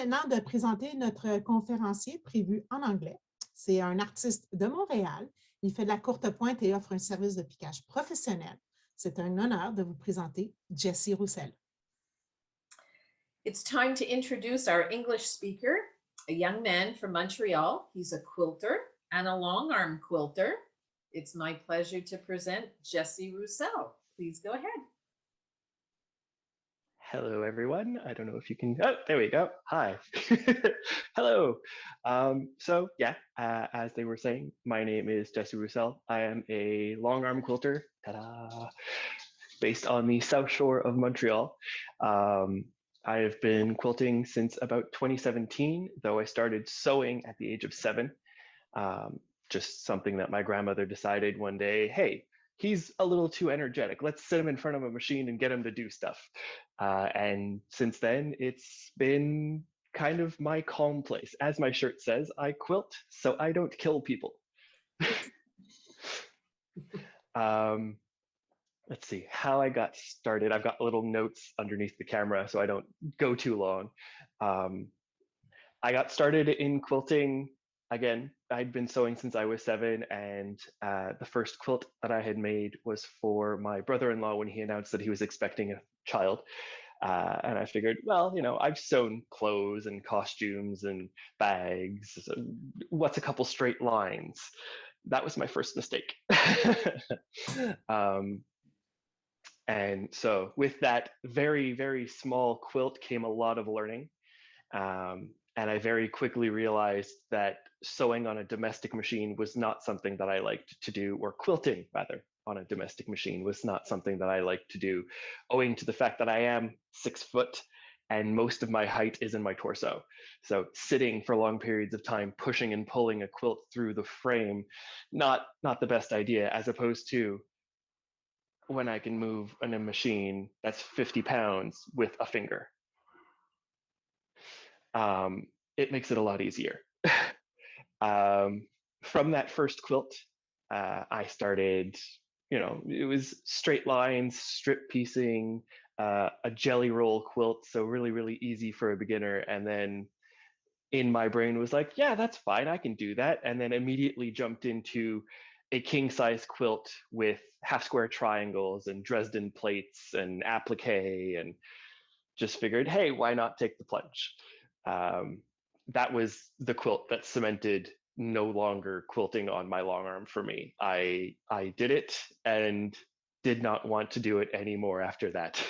maintenant de présenter notre conférencier prévu en anglais. C'est un artiste de Montréal. Il fait de la courtepointe et offre un service de piquage professionnel. C'est un honneur de vous présenter Jessie Roussel. It's time to introduce our English speaker, a young man from Montreal. He's a quilter and a long-arm quilter. It's my pleasure to present Jessie Roussel. Please go ahead. Hello, everyone. I don't know if you can, oh, there we go. Hi. Hello. As they were saying, my name is Jessie Roussel. I am a long arm quilter, ta-da, based on the South Shore of Montreal. I have been quilting since about 2017, though I started sewing at the age of 7. Just something that my grandmother decided one day, hey, he's a little too energetic. Let's sit him in front of a machine and get him to do stuff. And since then, it's been kind of my calm place. As my shirt says, I quilt so I don't kill people. Let's see how I got started. I've got little notes underneath the camera so I don't go too long. I got started in quilting. Again, I'd been sewing since I was 7, and the first quilt that I had made was for my brother-in-law when he announced that he was expecting a child. And I figured, well, you know, I've sewn clothes and costumes and bags. So what's a couple straight lines? That was my first mistake. And so with that very, very small quilt came a lot of learning. And I very quickly realized that sewing on a domestic machine was not something that I liked to do, or quilting rather on a domestic machine was not something that I liked to do, owing to the fact that I am 6 foot and most of my height is in my torso. So sitting for long periods of time, pushing and pulling a quilt through the frame, not the best idea, as opposed to when I can move in a machine that's 50 pounds with a finger. It makes it a lot easier. From that first quilt, I started, you know, it was straight lines, strip piecing, a jelly roll quilt, so really, really easy for a beginner. And then in my brain was like, yeah, that's fine, I can do that. And then immediately jumped into a king size quilt with half square triangles and Dresden plates and applique, and just figured, hey, why not take the plunge? That was the quilt that cemented no longer quilting on my long arm for me. I did it and did not want to do it anymore after that.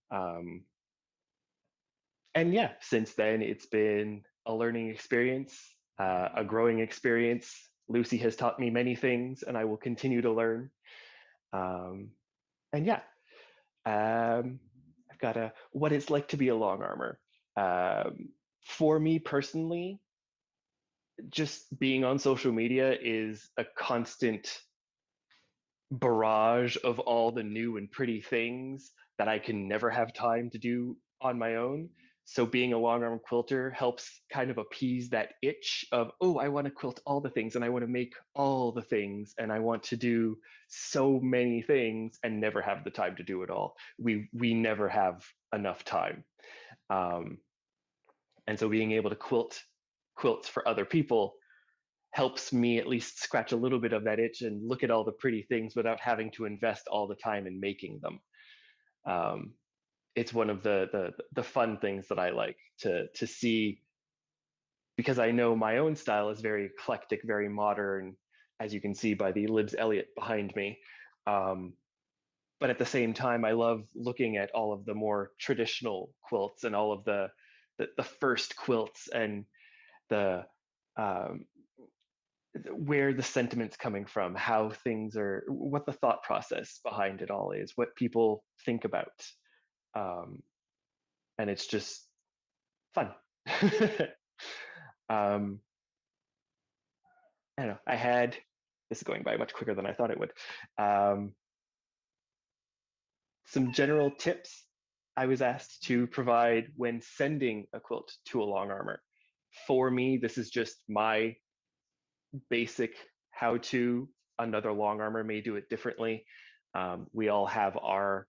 And yeah, since then it's been a learning experience, a growing experience. Lucy has taught me many things and I will continue to learn. And yeah, I've got what it's like to be a long armor. For me personally, just being on social media is a constant barrage of all the new and pretty things that I can never have time to do on my own. So being a long arm quilter helps kind of appease that itch of, oh, I want to quilt all the things and I want to make all the things and I want to do so many things and never have the time to do it all. We never have enough time. And so being able to quilt quilts for other people helps me at least scratch a little bit of that itch and look at all the pretty things without having to invest all the time in making them. It's one of the fun things that I like to see, because I know my own style is very eclectic, very modern, as you can see by the Libs Elliott behind me. But at the same time, I love looking at all of the more traditional quilts and all of the first quilts and the where the sentiment's coming from, how things are, what the thought process behind it all is, what people think about. And it's just fun. I don't know, this is going by much quicker than I thought it would. Some general tips I was asked to provide when sending a quilt to a long armor. For me, this is just my basic how-to. Another long armor may do it differently. We all have our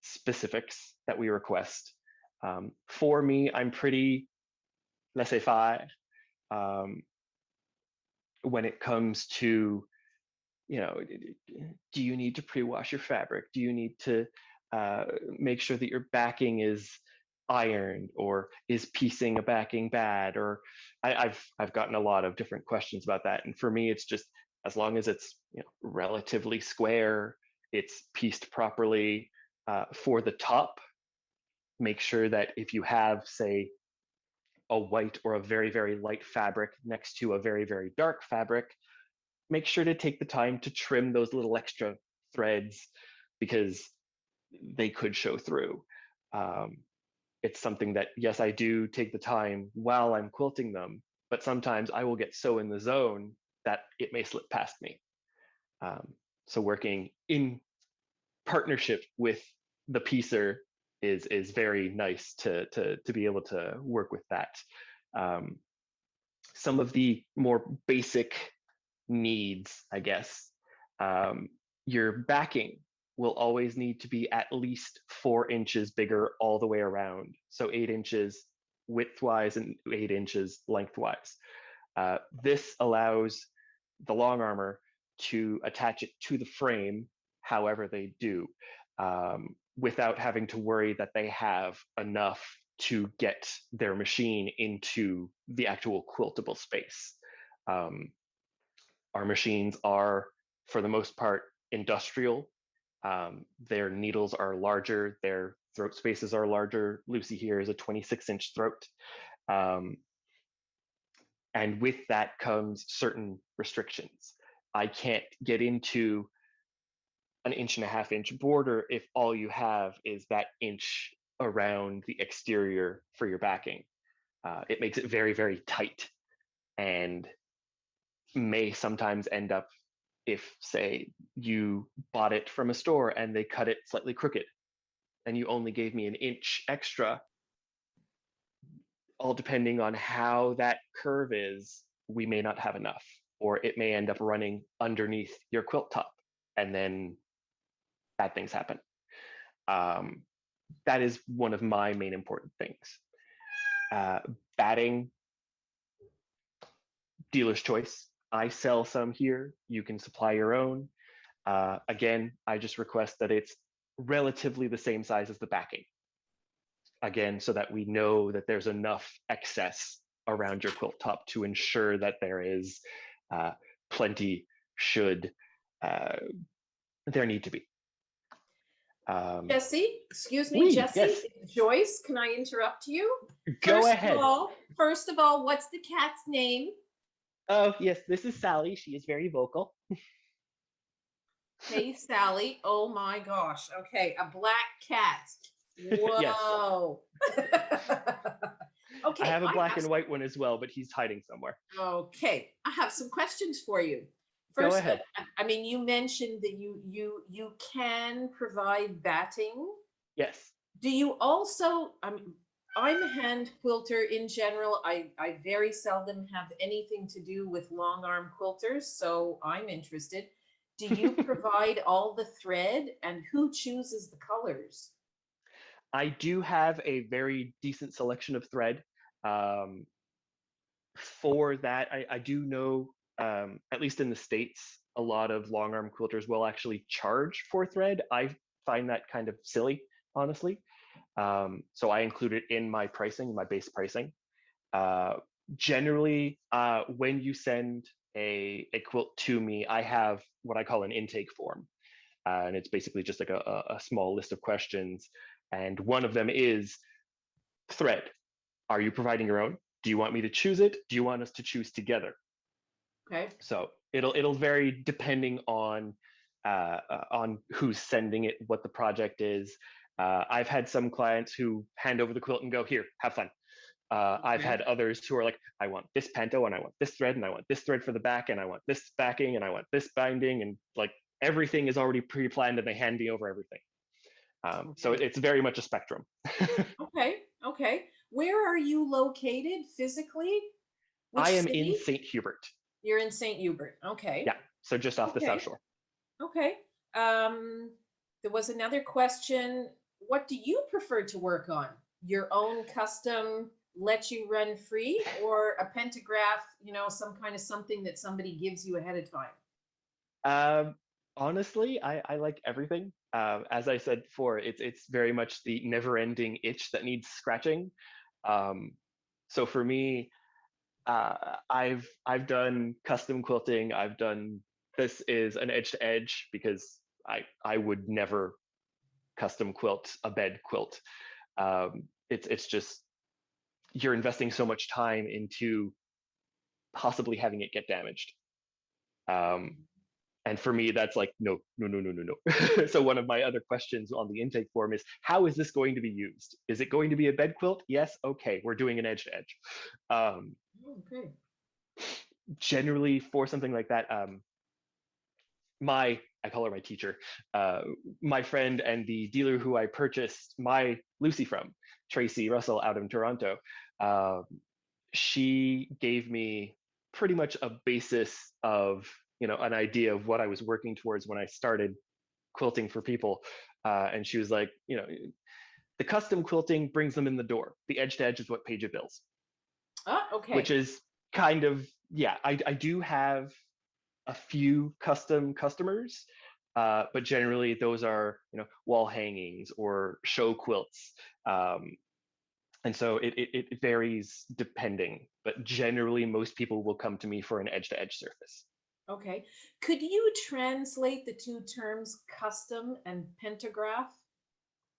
specifics that we request. For me, I'm pretty laissez-faire when it comes to, do you need to pre-wash your fabric? Do you need to make sure that your backing is ironed, or is piecing a backing bad? Or I've gotten a lot of different questions about that. And for me, it's just, as long as it's relatively square, it's pieced properly. For the top, make sure that if you have, say, a white or a very, very light fabric next to a very, very dark fabric, make sure to take the time to trim those little extra threads, because they could show through. It's something that, yes, I do take the time while I'm quilting them, but sometimes I will get so in the zone that it may slip past me. So working in partnership with the piecer is very nice to be able to work with that. Some of the more basic needs, I guess, your backing will always need to be at least 4 inches bigger all the way around. So 8 inches widthwise and 8 inches lengthwise. This allows the long armor to attach it to the frame however they do, without having to worry that they have enough to get their machine into the actual quiltable space. Our machines are, for the most part, industrial. Their needles are larger, their throat spaces are larger. Lucy here is a 26-inch throat. And with that comes certain restrictions. I can't get into an 1.5-inch border if all you have is that inch around the exterior for your backing. It makes it very, very tight, and may sometimes end up, if, say, you bought it from a store and they cut it slightly crooked and you only gave me an inch extra, all depending on how that curve is, we may not have enough, or it may end up running underneath your quilt top, and then bad things happen. That is one of my main important things. Batting, dealer's choice. I sell some here. You can supply your own. Again, I just request that it's relatively the same size as the backing. Again, so that we know that there's enough excess around your quilt top to ensure that there is plenty should there need to be. Jessie, excuse me, Oui, Jessie, yes. Joyce, can I interrupt you? Go ahead. First of all, what's the cat's name? Oh, yes, this is Sally. She is very vocal. Hey, Sally. Oh my gosh. Okay, a black cat. Whoa. Okay. I have a black and white one as well, but he's hiding somewhere. Okay, I have some questions for you. Go First, ahead. I mean, you mentioned that you can provide batting. Yes. Do you also, I'm a hand quilter in general. I very seldom have anything to do with long arm quilters, so I'm interested. Do you provide all the thread, and who chooses the colors? I do have a very decent selection of thread. For that, I do know, at least in the States, a lot of long arm quilters will actually charge for thread. I find that kind of silly, honestly. So I include it in my pricing, my base pricing. Generally, when you send a quilt to me, I have what I call an intake form. And it's basically just like a small list of questions. And one of them is thread. Are you providing your own? Do you want me to choose it? Do you want us to choose together? Okay. So it'll vary depending on who's sending it, what the project is. I've had some clients who hand over the quilt and go, here, have fun. I've had others who are like, I want this panto and I want this thread and I want this thread for the back and I want this backing and I want this binding, and like everything is already pre-planned and they hand me over everything. So it's very much a spectrum. Okay. Where are you located physically? Which I am city? in St. Hubert. You're in St. Hubert. Okay. Yeah, so just off the South Shore. Okay. There was another question. What do you prefer to work on? your own custom let you run free, or a pentagraph, some kind of something that somebody gives you ahead of time? Honestly, I like everything. As I said before, it's very much the never-ending itch that needs scratching. So for me, I've done custom quilting. I've done this is an edge to edge because I would never custom quilt a bed quilt. It's just you're investing so much time into possibly having it get damaged. And for me, that's like, no, no, no, no, no, no. So one of my other questions on the intake form is, how is this going to be used? Is it going to be a bed quilt? Yes. Okay, we're doing an edge to edge. Okay. Generally, for something like that, I call her my teacher, my friend and the dealer who I purchased my Lucy from, Jessie Roussel out of Toronto, she gave me pretty much a basis of an idea of what I was working towards when I started quilting for people. And she was like, the custom quilting brings them in the door. The edge to edge is what pays your bills. Oh, okay. Which is kind of, yeah, I do have a few custom customers, but generally those are, wall hangings or show quilts. And so it varies depending, but generally most people will come to me for an edge to edge surface. Okay. Could you translate the two terms custom and pentagraph?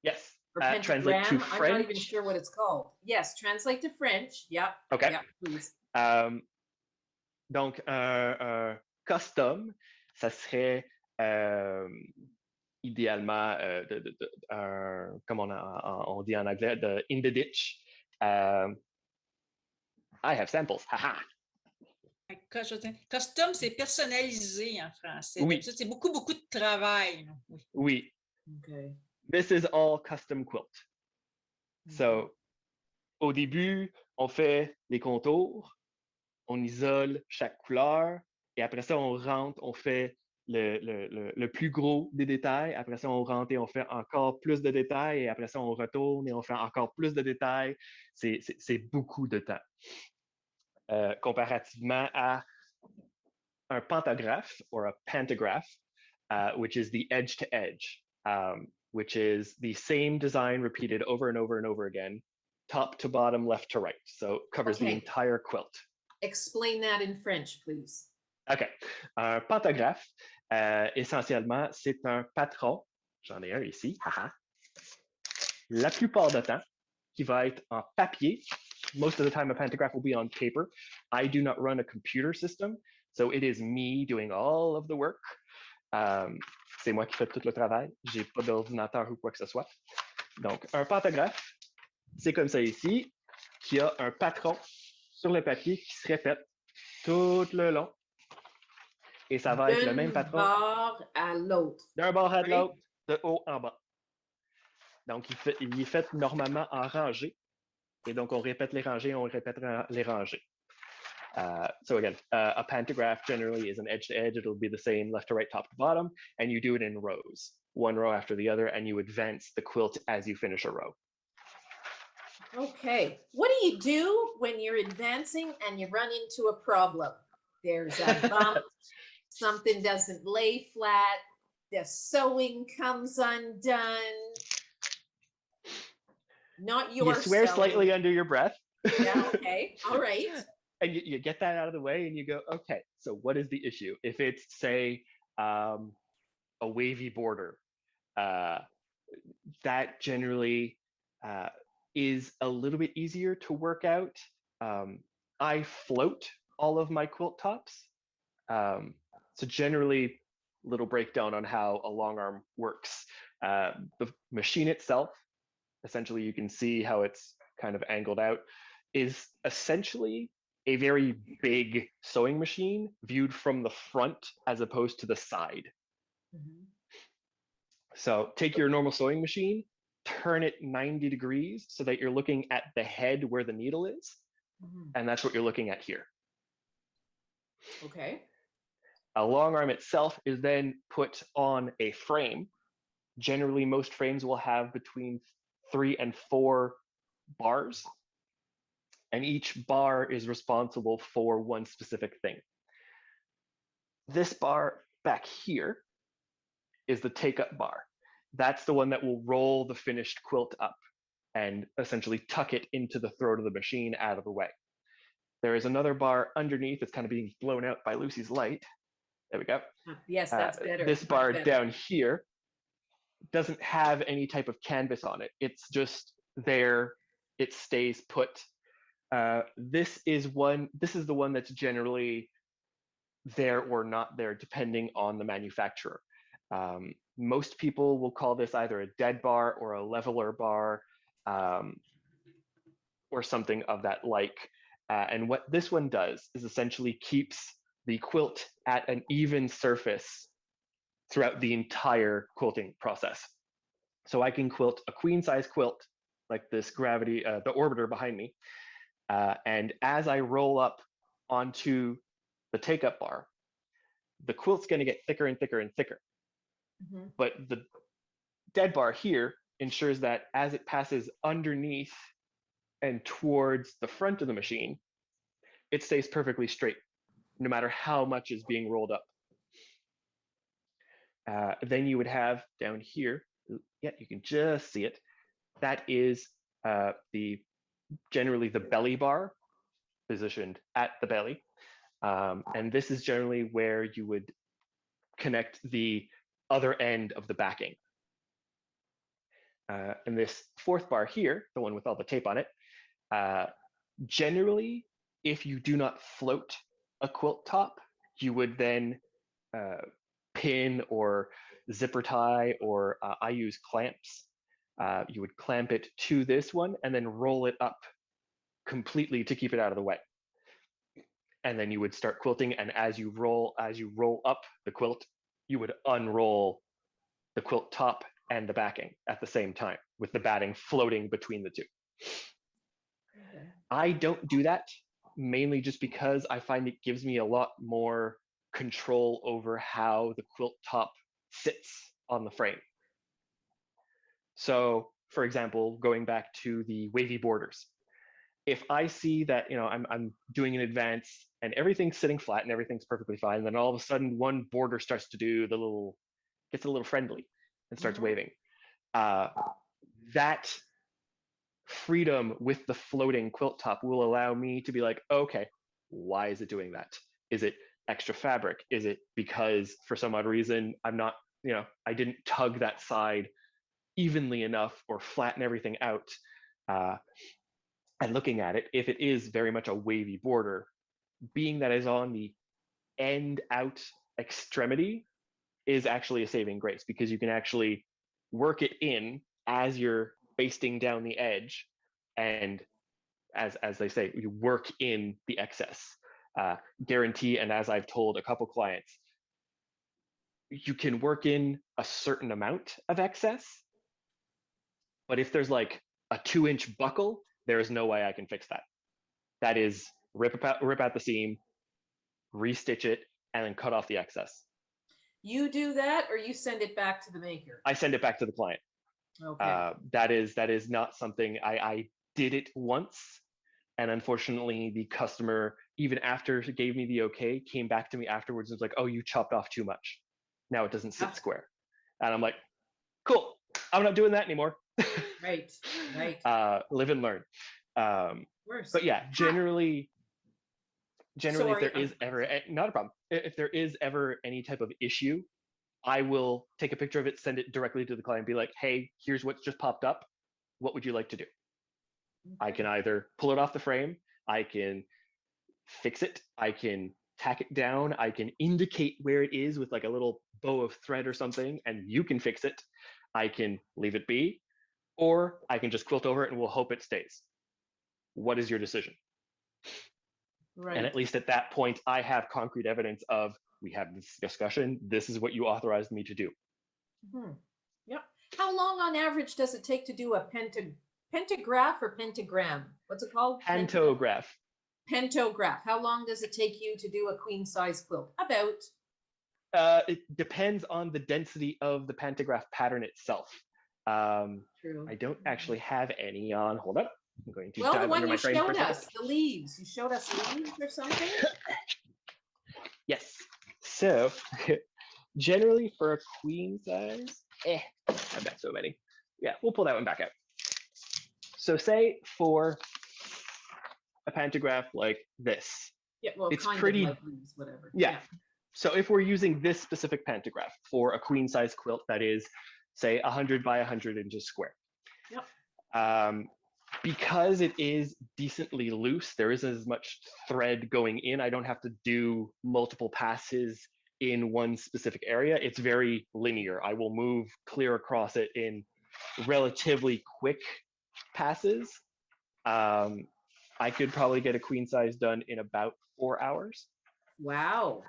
Yes. Or Translate to pentagram? French. I'm not even sure what it's called. Yes, translate to French. Yep. Okay. Yep, please. Donc, un custom, ça serait idéalement, comme on dit en anglais, de in the ditch. I have samples. Haha. Custom, c'est personnalisé en français. Oui. C'est beaucoup, beaucoup de travail. Oui. Oui. Okay. This is all custom quilt. So, au début, on fait les contours, on isole chaque couleur, et après ça, on rentre, on fait le plus gros des détails. Après ça, on rentre et on fait encore plus de détails, et après ça, on retourne et on fait encore plus de détails. C'est beaucoup de temps. Comparativement à un pantographe, or a pantograph, which is the edge to edge, which is the same design repeated over and over and over again, top to bottom, left to right. So it covers the entire quilt. Explain that in French, please. OK. Un pantographe, essentiellement, c'est un patron, j'en ai un ici, haha, la plupart du temps, qui va être en papier. Most of the time, a pantograph will be on paper. I do not run a computer system, so it is me doing all of the work. C'est moi qui fais tout le travail. J'ai pas d'ordinateur ou quoi que ce soit. Donc, un pantographe, c'est comme ça ici, qui a un patron sur le papier qui se répète tout le long. Et ça va être le même patron. D'un bord à l'autre. D'un bord à l'autre, de haut en bas. Donc, il est fait normalement en rangée. Et donc, on répète les rangées, on répète les rangées. So again, a pantograph generally is an edge to edge. It'll be the same left to right, top to bottom, and you do it in rows, one row after the other, and you advance the quilt as you finish a row. Okay. What do you do when you're advancing and you run into a problem? There's a bump, something doesn't lay flat, the sewing comes undone. Not your You swear sewing. slightly under your breath. Yeah, okay. All right. And you get that out of the way and you go, okay, so what is the issue? If it's, say, a wavy border, that generally is a little bit easier to work out. I float all of my quilt tops. So generally, little breakdown on how a long arm works. The machine itself, essentially you can see how it's kind of angled out, is essentially a very big sewing machine viewed from the front as opposed to the side. Mm-hmm. So take your normal sewing machine, turn it 90 degrees so that you're looking at the head where the needle is. Mm-hmm. And that's what you're looking at here. Okay. A long arm itself is then put on a frame. Generally, most frames will have between 3 and 4 bars, and each bar is responsible for one specific thing. This bar back here is the take-up bar. That's the one that will roll the finished quilt up and essentially tuck it into the throat of the machine out of the way. There is another bar underneath that's kind of being blown out by Lucy's light. There we go. Yes, that's better. This bar better. down here doesn't have any type of canvas on it. It's just there. It stays put. This is the one that's generally there or not there, depending on the manufacturer. Most people will call this either a dead bar or a leveler bar, or something of that like. And what this one does is essentially keeps the quilt at an even surface throughout the entire quilting process. So I can quilt a queen size quilt like this gravity, the orbiter behind me. And as I roll up onto the take-up bar, the quilt's going to get thicker and thicker and thicker. Mhm. But the dead bar here ensures that as it passes underneath and towards the front of the machine, it stays perfectly straight, no matter how much is being rolled up. Then you would have down here, yeah, you can just see it. That is generally the belly bar positioned at the belly. And this is generally where you would connect the other end of the backing. And this fourth bar here, the one with all the tape on it, generally, if you do not float a quilt top, you would then pin or zipper tie, or I use clamps. You would clamp it to this one and then roll it up completely to keep it out of the way. And then you would start quilting, and as you roll up the quilt, you would unroll the quilt top and the backing at the same time, with the batting floating between the two. Okay. I don't do that, mainly just because I find it gives me a lot more control over how the quilt top sits on the frame. So, for example, going back to the wavy borders, if I see that, you know, I'm doing an advance and everything's sitting flat and everything's perfectly fine, and then all of a sudden one border starts to do gets a little friendly and starts waving. That freedom with the floating quilt top will allow me to be like, okay, why is it doing that? Is it extra fabric? Is it because for some odd reason I'm not, you know, I didn't tug that side evenly enough or flatten everything out? And looking at it, if it is very much a wavy border, being that is on the end out extremity is actually a saving grace, because you can actually work it in as you're basting down the edge, and as they say, you work in the excess. Guarantee, and as I've told a couple clients, you can work in a certain amount of excess, but if there's like a 2-inch buckle, there is no way I can fix that. That is rip out the seam, restitch it, and then cut off the excess. You do that, or you send it back to the maker? I send it back to the client. Okay. That is not something I did it once, and unfortunately the customer, even after he gave me the okay, came back to me afterwards and was like, oh, you chopped off too much, now it doesn't sit square. And I'm like, cool, I'm not doing that anymore. Right. Live and learn. But yeah, generally Sorry, if there is ever, not a problem, if there is ever any type of issue, I will take a picture of it, send it directly to the client, and be like, hey, here's what's just popped up. What would you like to do? I can either pull it off the frame, I can fix it, I can tack it down, I can indicate where it is with like a little bow of thread or something, and you can fix it. I can leave it be, or I can just quilt over it and we'll hope it stays. What is your decision? Right. And at least at that point, I have concrete evidence of, we had this discussion, this is what you authorized me to do. Yep. How long on average does it take to do a pentagraph or pentagram? What's it called? Pantograph. Pantograph. How long does it take you to do a queen size quilt? About? It depends on the density of the pantograph pattern itself. True. I don't actually have any on, hold up. I'm going to Well, the dive one under you my frame for a showed second. us, the leaves. You showed us leaves or something? Yes. So generally for a queen size, I've got so many. Yeah, we'll pull that one back out. So say for a pantograph like this, Yeah, well, it's kind pretty, of like leaves, whatever. yeah. So if we're using this specific pantograph for a queen size quilt that is, say, 100 by 100 inches square. Yep. Because it is decently loose, there isn't as much thread going in. I don't have to do multiple passes in one specific area. It's very linear. I will move clear across it in relatively quick passes. I could probably get a queen size done in about 4 hours. Wow.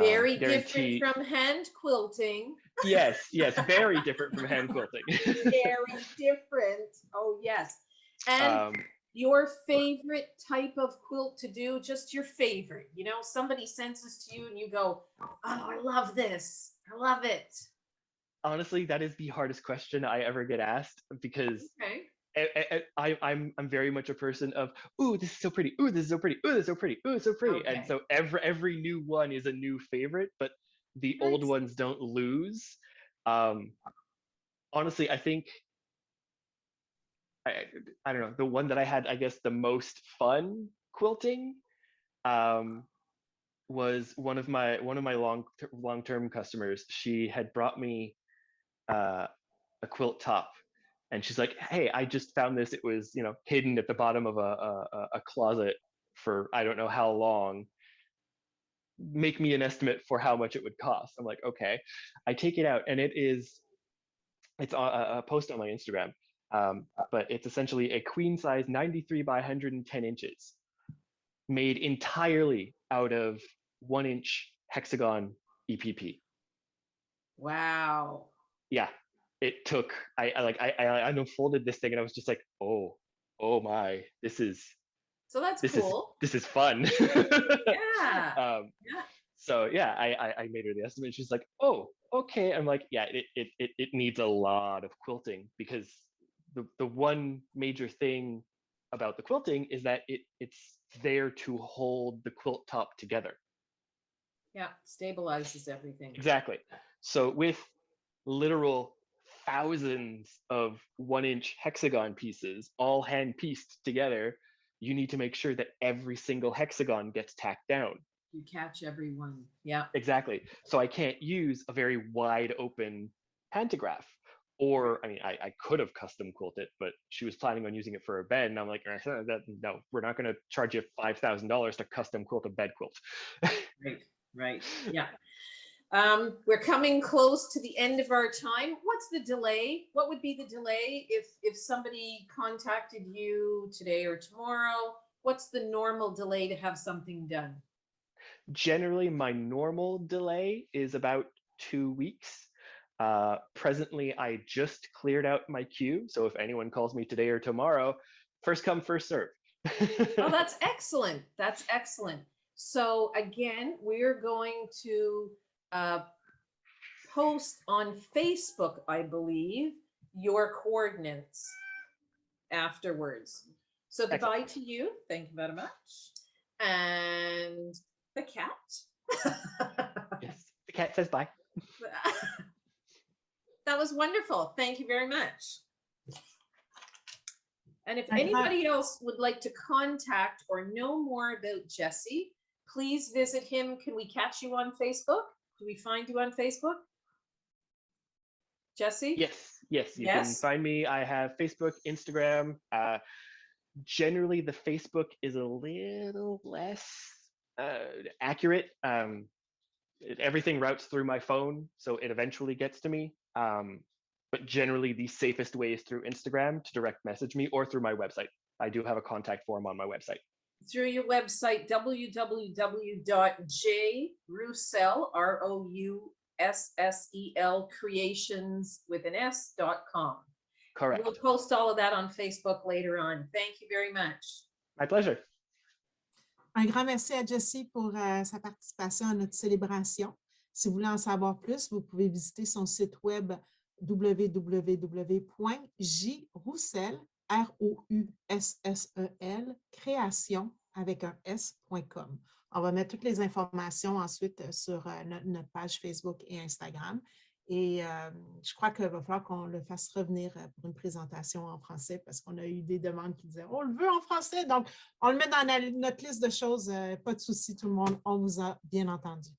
Very Guarantee. different from hand quilting. Yes, very different from hand quilting. Very different. Oh, yes. And your favorite type of quilt to do, just your favorite. You know, somebody sends this to you and you go, oh, I love this. I love it. Honestly, that is the hardest question I ever get asked because I'm very much a person of, ooh, this is so pretty. Ooh, this is so pretty. Ooh, this is so pretty. Ooh, it's so pretty. Okay. And so every new one is a new favorite, but the old ones don't lose. Honestly, I think I don't know, the one that I had, I guess, the most fun quilting was one of my long-term customers. She had brought me a quilt top, and she's like, hey, I just found this. It was, you know, hidden at the bottom of a closet for I don't know how long. Make me an estimate for how much it would cost. I'm like, okay. I take it out, and it's a post on my Instagram, but it's essentially a queen size 93 by 110 inches made entirely out of 1-inch hexagon EPP. Wow. Yeah, it took. I unfolded this thing and I was just like, oh my, this is. So that's cool. This is fun. Yeah. So yeah, I made her the estimate. She's like, oh, okay. I'm like, yeah, it needs a lot of quilting because the one major thing about the quilting is that it's there to hold the quilt top together. Yeah, stabilizes everything. Exactly. So with literal thousands of 1-inch hexagon pieces, all hand pieced together, you need to make sure that every single hexagon gets tacked down. You catch everyone. Yeah. Exactly. So I can't use a very wide open pantograph. Or, I mean, I could have custom quilted, but she was planning on using it for a bed. And I'm like, no, we're not going to charge you $5,000 to custom quilt a bed quilt. Right. Yeah. We're coming close to the end of our time. What's the delay? What would be the delay if somebody contacted you today or tomorrow? What's the normal delay to have something done? Generally, my normal delay is about 2 weeks. Presently, I just cleared out my queue. So if anyone calls me today or tomorrow, first come, first serve. Oh, that's excellent. That's excellent. So again, we're going to post on Facebook, I believe, your coordinates afterwards. So goodbye to you. Thank you very much. And the cat. Yes, the cat says bye. That was wonderful. Thank you very much. And if anybody else would like to contact or know more about Jessie, please visit him. Can we catch you on Facebook? Do we find you on Facebook? Jessie? Yes, you can find me. I have Facebook, Instagram. Generally, the Facebook is a little less accurate. Everything routes through my phone, so it eventually gets to me. But generally, the safest way is through Instagram to direct message me or through my website. I do have a contact form on my website. Through your website, www.jroussel, ROUSSEL, creations.com. Correct. We'll post all of that on Facebook later on. Thank you very much. My pleasure. Un grand merci à Jessie pour sa participation à notre célébration. Si vous voulez en savoir plus, vous pouvez visiter son site web www.jroussel, Roussel, création avec un S.com. On va mettre toutes les informations ensuite sur notre page Facebook et Instagram. Et je crois qu'il va falloir qu'on le fasse revenir pour une présentation en français parce qu'on a eu des demandes qui disaient on le veut en français. Donc, on le met dans notre liste de choses. Pas de souci, tout le monde. On vous a bien entendu.